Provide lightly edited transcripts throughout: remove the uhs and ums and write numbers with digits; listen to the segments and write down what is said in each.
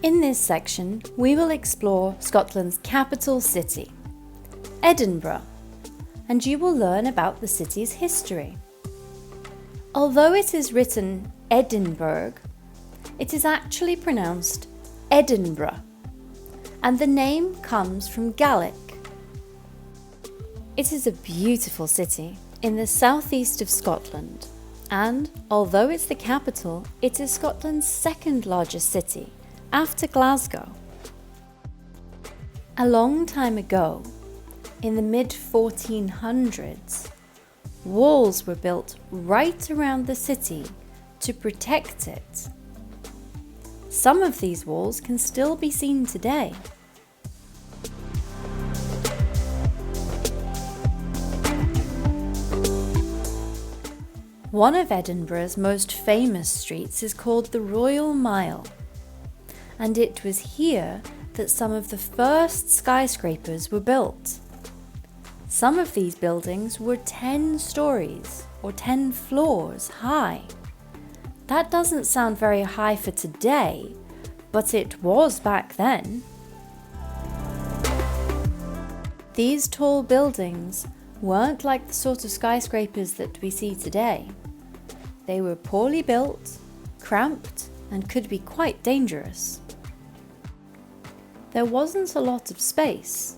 In this section, we will explore Scotland's capital city, Edinburgh, and you will learn about the city's history. Although it is written Edinburgh, it is actually pronounced Edinburgh, and the name comes from Gaelic. It is a beautiful city in the southeast of Scotland, and although it's the capital, it is Scotland's second largest city, after Glasgow. A long time ago, in the mid-1400s, walls were built right around the city to protect it. Some of these walls can still be seen today. One of Edinburgh's most famous streets is called the Royal Mile, and it was here that some of the first skyscrapers were built. Some of these buildings were 10 stories or 10 floors high. That doesn't sound very high for today, but it was back then. These tall buildings weren't like the sort of skyscrapers that we see today. They were poorly built, cramped, and could be quite dangerous. There wasn't a lot of space,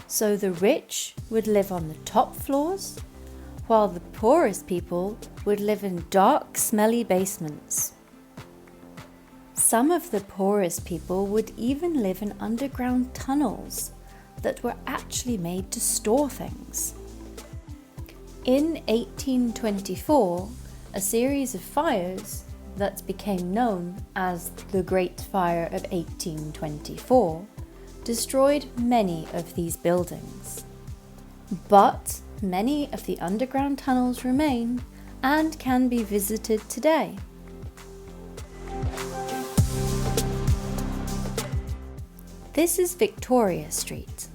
so the rich would live on the top floors, while the poorest people would live in dark, smelly basements. Some of the poorest people would even live in underground tunnels that were actually made to store things. In 1824, a series of fires that became known as the Great Fire of 1824 destroyed many of these buildings. But many of the underground tunnels remain and can be visited today. This is Victoria Street,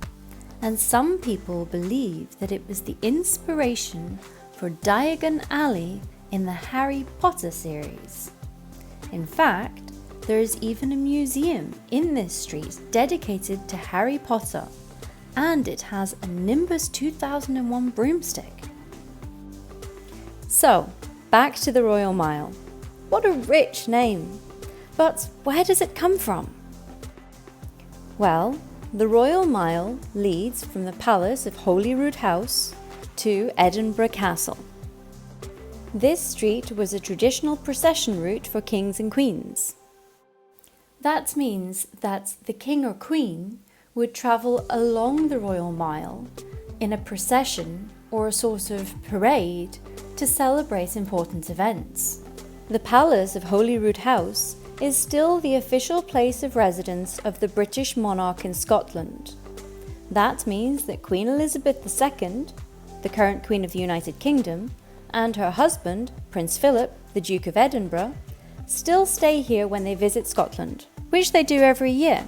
and some people believe that it was the inspiration for Diagon Alley in the Harry Potter series. In fact, there is even a museum in this street dedicated to Harry Potter, and it has a Nimbus 2001 broomstick. So, back to the Royal Mile. What a rich name! But where does it come from? Well, the Royal Mile leads from the Palace of Holyrood House to Edinburgh Castle. This street was a traditional procession route for kings and queens. That means that the king or queen would travel along the Royal Mile in a procession or a sort of parade to celebrate important events. The Palace of Holyrood House is still the official place of residence of the British monarch in Scotland. That means that Queen Elizabeth II, the current Queen of the United Kingdom, and her husband, Prince Philip, the Duke of Edinburgh, still stay here when they visit Scotland, which they do every year.